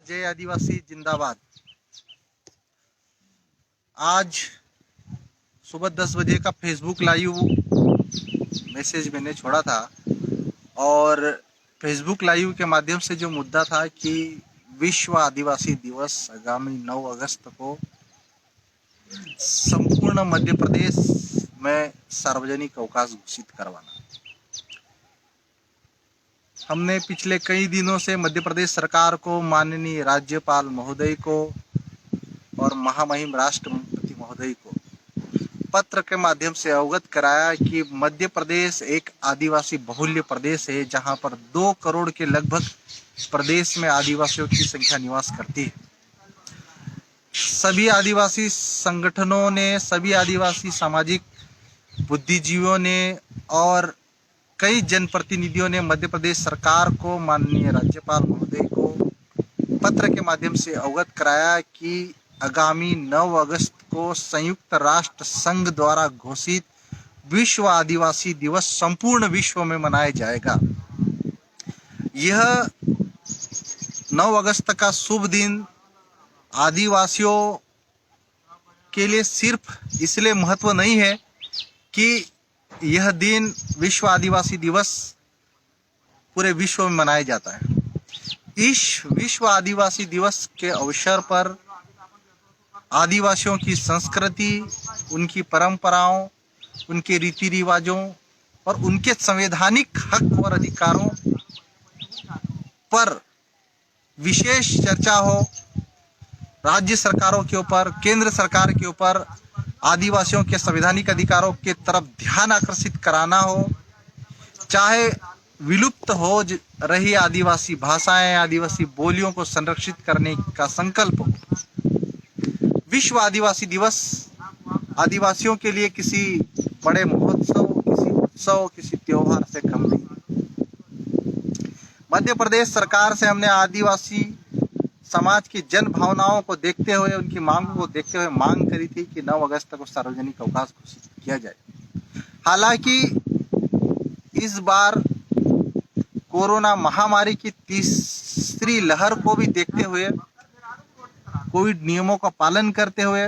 जय आदिवासी जिंदाबाद। आज सुबह 10 बजे का फेसबुक लाइव मैसेज मैंने छोड़ा था और फेसबुक लाइव के माध्यम से जो मुद्दा था कि विश्व आदिवासी दिवस आगामी 9 अगस्त को संपूर्ण मध्य प्रदेश में सार्वजनिक अवकाश घोषित करवाना। हमने पिछले कई दिनों से मध्य प्रदेश सरकार को, माननीय राज्यपाल महोदय को और महामहिम राष्ट्रपति महोदय को पत्र के माध्यम से अवगत कराया कि मध्य प्रदेश एक आदिवासी बहुल्य प्रदेश है, जहां पर 2 करोड़ के लगभग प्रदेश में आदिवासियों की संख्या निवास करती है। सभी आदिवासी संगठनों ने, सभी आदिवासी सामाजिक बुद्धिजीवियों ने और कई जनप्रतिनिधियों ने मध्य प्रदेश सरकार को, माननीय राज्यपाल महोदय को पत्र के माध्यम से अवगत कराया कि आगामी 9 अगस्त को संयुक्त राष्ट्र संघ द्वारा घोषित विश्व आदिवासी दिवस संपूर्ण विश्व में मनाया जाएगा। यह 9 अगस्त का शुभ दिन आदिवासियों के लिए सिर्फ इसलिए महत्व नहीं है कि यह दिन विश्व आदिवासी दिवस पूरे विश्व में मनाया जाता है। इस विश्व आदिवासी दिवस के अवसर पर आदिवासियों की संस्कृति, उनकी परंपराओं, उनके रीति रिवाजों और उनके संवैधानिक हक और अधिकारों पर विशेष चर्चा हो। राज्य सरकारों के ऊपर, केंद्र सरकार के ऊपर आदिवासियों के संवैधानिक अधिकारों के तरफ ध्यान आकर्षित कराना हो। चाहे विलुप्त हो रही आदिवासी भाषाएं, आदिवासी बोलियों को संरक्षित करने का संकल्प हो। विश्व आदिवासी दिवस आदिवासियों के लिए किसी बड़े महोत्सव, किसी उत्सव, किसी त्योहार से कम नहीं। मध्य प्रदेश सरकार से हमने आदिवासी समाज की जन भावनाओं को देखते हुए, उनकी मांगों को देखते हुए मांग करी थी कि 9 अगस्त को सार्वजनिक अवकाश घोषित किया जाए। हालांकि इस बार कोरोना महामारी की तीसरी लहर को भी देखते हुए, कोविड नियमों का पालन करते हुए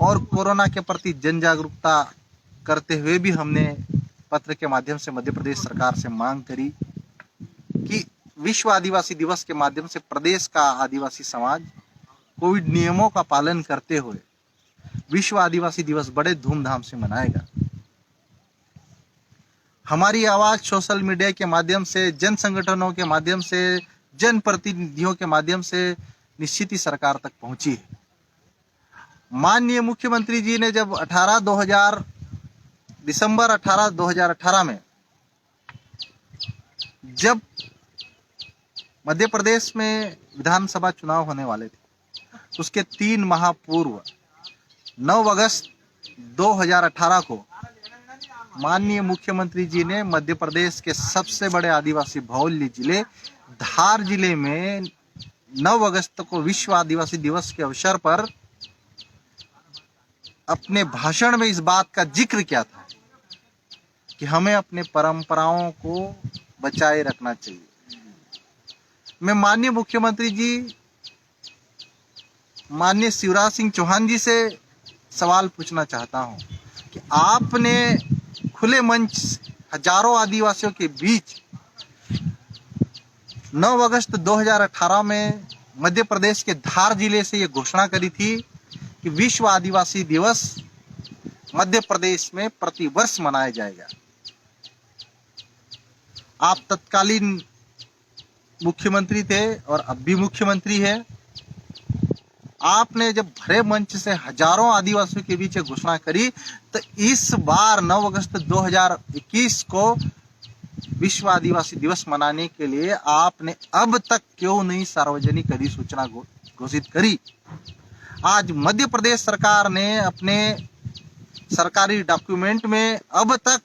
और कोरोना के प्रति जन जागरूकता करते हुए भी हमने पत्र के माध्यम से मध्य प्रदेश सरकार से मांग करी कि विश्व आदिवासी दिवस के माध्यम से प्रदेश का आदिवासी समाज कोविड नियमों का पालन करते हुए विश्व आदिवासी दिवस बड़े धूमधाम से मनाएगा। हमारी आवाज सोशल मीडिया के माध्यम से, जन संगठनों के माध्यम से, जन प्रतिनिधियों के माध्यम से निश्चित ही सरकार तक पहुंची है। माननीय मुख्यमंत्री जी ने जब दिसंबर 18, 2018 में जब मध्य प्रदेश में विधानसभा चुनाव होने वाले थे, उसके 3 माह पूर्व 9 अगस्त 2018 को माननीय मुख्यमंत्री जी ने मध्य प्रदेश के सबसे बड़े आदिवासी बहुल्य जिले धार जिले में 9 अगस्त को विश्व आदिवासी दिवस के अवसर पर अपने भाषण में इस बात का जिक्र किया था कि हमें अपने परंपराओं को बचाए रखना चाहिए। मैं माननीय मुख्यमंत्री जी, माननीय शिवराज सिंह चौहान जी से सवाल पूछना चाहता हूं कि आपने खुले मंच हजारों आदिवासियों के बीच 9 अगस्त 2018 में मध्य प्रदेश के धार जिले से यह घोषणा करी थी कि विश्व आदिवासी दिवस मध्य प्रदेश में प्रतिवर्ष मनाया जाएगा। आप तत्कालीन मुख्यमंत्री थे और अब भी मुख्यमंत्री है। आपने जब भरे मंच से हजारों आदिवासियों के बीच घोषणा करी, तो इस बार 9 अगस्त 2021 को विश्व आदिवासी दिवस मनाने के लिए आपने अब तक क्यों नहीं सार्वजनिक अधिसूचना घोषित करी? आज मध्य प्रदेश सरकार ने अपने सरकारी डॉक्यूमेंट में अब तक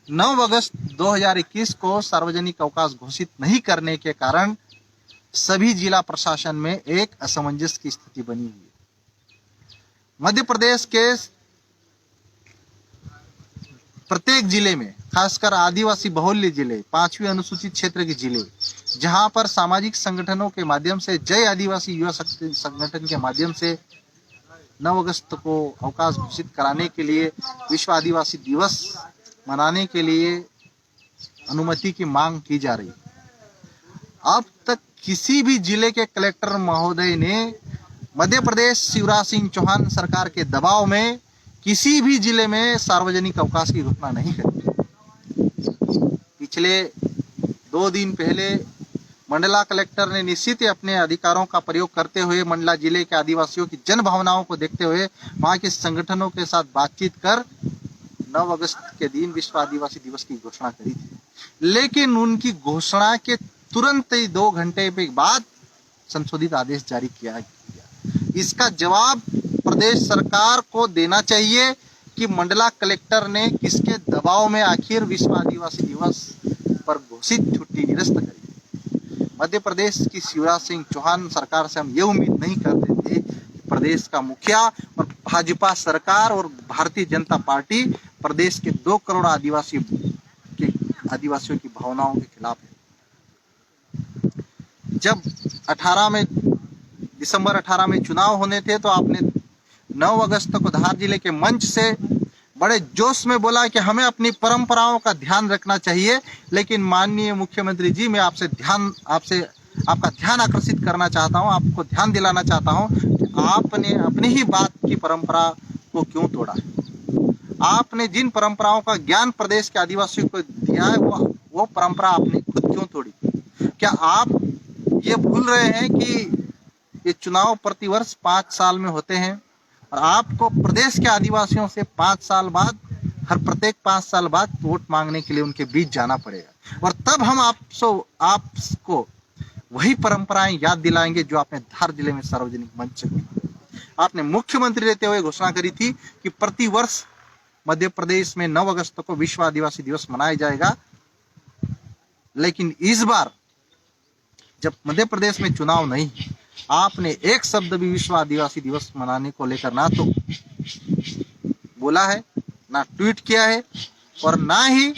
9 अगस्त 2021 को सार्वजनिक अवकाश घोषित नहीं करने के कारण सभी जिला प्रशासन में एक असमंजस की स्थिति बनी हुई है। मध्य प्रदेश के प्रत्येक जिले में, खासकर आदिवासी बहुल्य जिले, 5वीं अनुसूचित क्षेत्र के जिले, जहां पर सामाजिक संगठनों के माध्यम से, जय आदिवासी युवा शक्ति संगठन के माध्यम से 9 अगस्त को अवकाश घोषित कराने के लिए, विश्व आदिवासी दिवस मनाने के लिए अनुमति की मांग की जा रही है। अब तक किसी भी जिले के कलेक्टर महोदय ने मध्य प्रदेश शिवराज सिंह चौहान सरकार के दबाव में किसी भी जिले में सार्वजनिक अवकाश की घोषणा नहीं करी। पिछले 2 दिन पहले मंडला कलेक्टर ने निश्चित ही अपने अधिकारों का प्रयोग करते हुए मंडला जिले के आदिवासियों की जन भावनाओं को देखते हुए वहां के संगठनों के साथ बातचीत कर 9 अगस्त के दिन विश्व आदिवासी दिवस की घोषणा करी थी। लेकिन उनकी घोषणा के तुरंत ही 2 घंटे के बाद संशोधित आदेश जारी किया गया। इसका जवाब प्रदेश सरकार को देना चाहिए कि मंडला कलेक्टर ने किसके दबाव में आखिर विश्व आदिवासी दिवस पर घोषित छुट्टी निरस्त करी। मध्य प्रदेश की शिवराज सिंह चौहान सरकार से हम ये उम्मीद नहीं करते थे कि प्रदेश का मुखिया और भाजपा सरकार और भारतीय जनता पार्टी प्रदेश के 2 करोड़ आदिवासियों की भावनाओं के खिलाफ है। जब दिसंबर 18 में चुनाव होने थे तो आपने 9 अगस्त को धार जिले के मंच से बड़े जोश में बोला कि हमें अपनी परंपराओं का ध्यान रखना चाहिए। लेकिन माननीय मुख्यमंत्री जी, मैं आपका ध्यान आकर्षित करना चाहता हूं, आपको ध्यान दिलाना चाहता हूं कि आपने अपनी ही बात की परंपरा को क्यों तोड़ा है। आपने जिन परंपराओं का ज्ञान प्रदेश के आदिवासियों को दिया है वो परंपरा आपने खुद क्यों तोड़ी। क्या आप ये भूल रहे हैं कि ये चुनाव प्रतिवर्ष 5 साल में होते हैं और आपको प्रदेश के आदिवासियों से 5 साल बाद, प्रत्येक 5 साल बाद वोट मांगने के लिए उनके बीच जाना पड़ेगा और तब हम आपको वही परंपराएं याद दिलाएंगे जो आपने धार जिले में सार्वजनिक मंच से की। आपने मुख्यमंत्री रहते हुए घोषणा करी थी कि प्रतिवर्ष मध्य प्रदेश में 9 अगस्त को विश्व आदिवासी दिवस मनाया जाएगा। लेकिन इस बार जब मध्य प्रदेश में चुनाव नहीं, आपने एक शब्द भी विश्व आदिवासी दिवस मनाने को लेकर ना तो बोला है, ना ट्वीट किया है और ना ही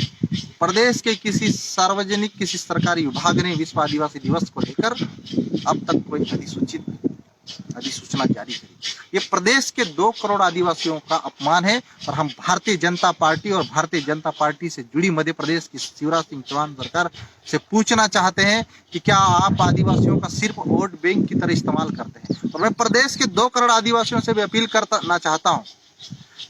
प्रदेश के किसी सरकारी विभाग ने विश्व आदिवासी दिवस को लेकर अब तक कोई अधिसूचना जारी करी। ये प्रदेश के 2 करोड़ आदिवासियों का अपमान है और हम भारतीय जनता पार्टी और भारतीय जनता पार्टी से जुड़ी मध्य प्रदेश की शिवराज सिंह चौहान सरकार से पूछना चाहते हैं कि क्या आप आदिवासियों का सिर्फ वोट बैंक की तरह इस्तेमाल करते हैं। और मैं प्रदेश के 2 करोड़ आदिवासियों से भी अपील करना चाहता हूँ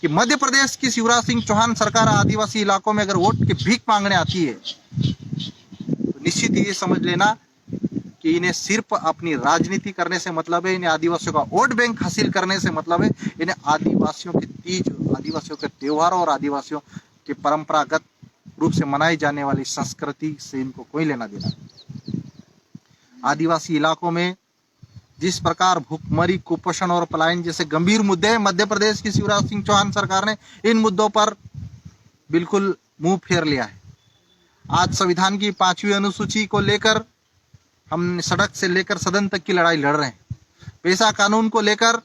कि मध्य प्रदेश की शिवराज सिंह चौहान सरकार आदिवासी इलाकों में अगर वोट की भीख मांगने आती है तो निश्चित ही ये समझ लेना कि इन्हें सिर्फ अपनी राजनीति करने से मतलब है, इन्हें आदिवासियों का वोट बैंक हासिल करने से मतलब है, इन्हें आदिवासियों की तीज, आदिवासियों के त्योहारों और आदिवासियों के परंपरागत रूप से मनाई जाने वाली संस्कृति से इनको कोई लेना देना। आदिवासी इलाकों में जिस प्रकार भूखमरी, कुपोषण और पलायन जैसे गंभीर मुद्दे हैं, मध्य प्रदेश की शिवराज सिंह चौहान सरकार ने इन मुद्दों पर बिल्कुल मुंह फेर लिया है। आज संविधान की 5वीं अनुसूची को लेकर हम सड़क से लेकर सदन तक की लड़ाई लड़ रहे हैं। पेशा कानून को लेकर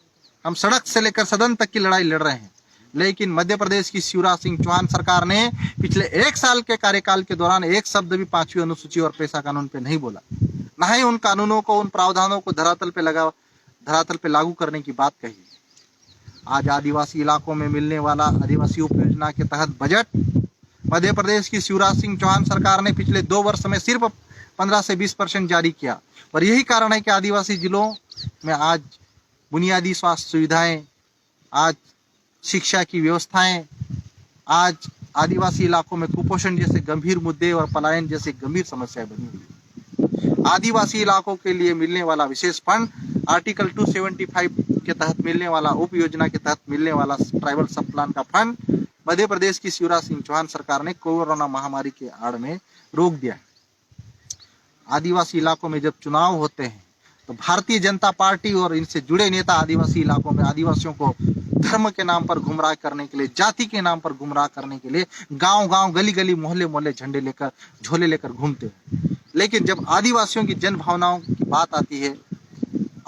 हम सड़क से लेकर सदन तक की लड़ाई लड़ रहे हैं। लेकिन मध्य प्रदेश की शिवराज सिंह चौहान सरकार ने पिछले 1 साल के कार्यकाल के दौरान एक शब्द भी 5वीं अनुसूची और पेशा कानून पे नहीं बोला, न ही उन कानूनों को, उन प्रावधानों को धरातल पे लागू करने की बात कही। आज आदिवासी इलाकों में मिलने वाला आदिवासी उप योजना के तहत बजट मध्य प्रदेश की शिवराज सिंह चौहान सरकार ने पिछले 2 वर्ष में सिर्फ 15 से 20% जारी किया। और यही कारण है कि आदिवासी जिलों में आज बुनियादी स्वास्थ्य सुविधाएं, आज शिक्षा की व्यवस्थाएं, आज आदिवासी इलाकों में कुपोषण जैसे गंभीर मुद्दे और पलायन जैसे गंभीर समस्याएं बनी हुई। आदिवासी इलाकों के लिए मिलने वाला विशेष फंड, आर्टिकल 275 के तहत मिलने वाला उप योजना के तहत मिलने वाला ट्राइबल सब प्लान का फंड मध्य प्रदेश की शिवराज सिंह चौहान सरकार ने कोरोना महामारी के आड़ में रोक दिया है। आदिवासी इलाकों में जब चुनाव होते हैं तो भारतीय जनता पार्टी और इनसे जुड़े नेता आदिवासी इलाकों में आदिवासियों को धर्म के नाम पर गुमराह करने के लिए, जाति के नाम पर गुमराह करने के लिए गांव-गांव, गली-गली, मोहल्ले-मोहल्ले झंडे लेकर, झोले लेकर घूमते हैं। लेकिन जब आदिवासियों की जन भावनाओं की बात आती है,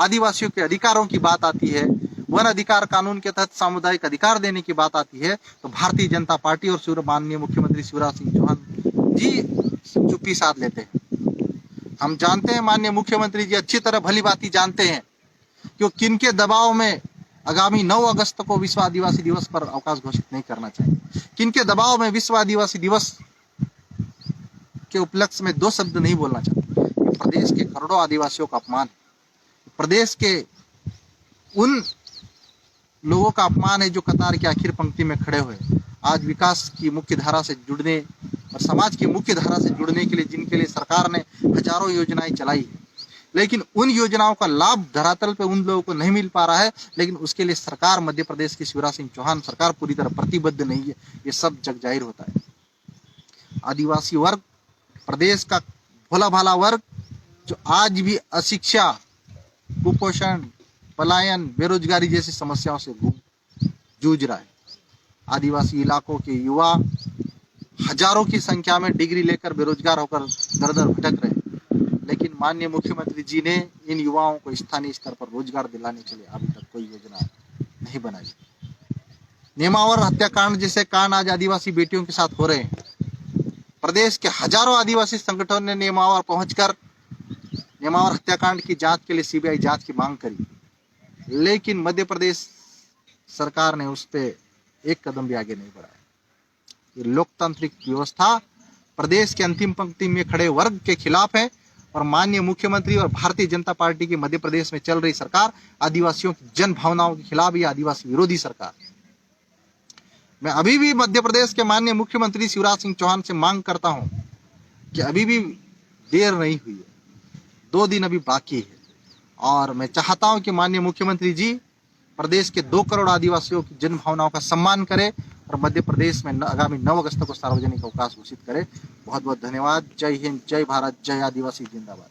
आदिवासियों के अधिकारों की बात आती है, वन अधिकार कानून के तहत सामुदायिक अधिकार देने की बात आती है, तो भारतीय जनता पार्टी और माननीय मुख्यमंत्री शिवराज सिंह चौहान जी चुप्पी साध लेते हैं। हम जानते हैं माननीय मुख्यमंत्री जी अच्छी तरह भली भांति जानते हैं कि वो किनके दबाव में आगामी 9 अगस्त को विश्व आदिवासी दिवस पर अवकाश घोषित नहीं करना चाहिए, किनके दबाव में विश्व आदिवासी दिवस के उपलक्ष्य में 2 शब्द नहीं बोलना चाहते। प्रदेश के करोड़ों आदिवासियों का अपमान है, प्रदेश के उन लोगों का अपमान है जो कतार की आखिर पंक्ति में खड़े हुए आज विकास की मुख्य धारा से जुड़ने और समाज की मुख्य धारा से जुड़ने के लिए जिनके लिए सरकार ने हजारों योजनाएं चलाई है, लेकिन उन योजनाओं का लाभ धरातल पे उन लोगों को नहीं मिल पा रहा है। लेकिन उसके लिए सरकार, मध्य प्रदेश की शिवराज सिंह चौहान सरकार पूरी तरह प्रतिबद्ध नहीं है, ये सब जग जाहिर होता है। आदिवासी वर्ग, प्रदेश का भोला भाला वर्ग जो आज भी अशिक्षा, कुपोषण, पलायन, बेरोजगारी जैसी समस्याओं से जूझ रहा है। आदिवासी इलाकों के युवा हजारों की संख्या में डिग्री लेकर बेरोजगार होकर दर दर भटक रहे हैं, लेकिन माननीय मुख्यमंत्री जी ने इन युवाओं को स्थानीय स्तर पर रोजगार दिलाने के लिए अभी तक कोई योजना नहीं बनाई। नेमावर हत्याकांड जैसे कांड आज आदिवासी बेटियों के साथ हो रहे हैं। प्रदेश के हजारों आदिवासी संगठनों ने नेमावर पहुंचकर नेमावर हत्याकांड की जांच के लिए सीबीआई जांच की मांग करी, लेकिन मध्य प्रदेश सरकार ने उस पर एक कदम भी आगे नहीं बढ़ाया। ये लोकतांत्रिक व्यवस्था प्रदेश के अंतिम पंक्ति में खड़े वर्ग के खिलाफ है और माननीय मुख्यमंत्री और भारतीय जनता पार्टी की मध्य प्रदेश में चल रही सरकार आदिवासियों की जन भावनाओं के खिलाफ, ये आदिवासी विरोधी सरकार। मैं अभी भी मध्य प्रदेश के माननीय मुख्यमंत्री शिवराज सिंह चौहान से मांग करता हूं कि अभी भी देर नहीं हुई है, 2 दिन अभी बाकी है और मैं चाहता हूं कि माननीय मुख्यमंत्री जी प्रदेश के 2 करोड़ आदिवासियों की जन भावनाओं का सम्मान करें और मध्य प्रदेश में आगामी 9 अगस्त को सार्वजनिक अवकाश घोषित करें। बहुत बहुत धन्यवाद। जय हिंद, जय भारत, जय आदिवासी, जिंदाबाद।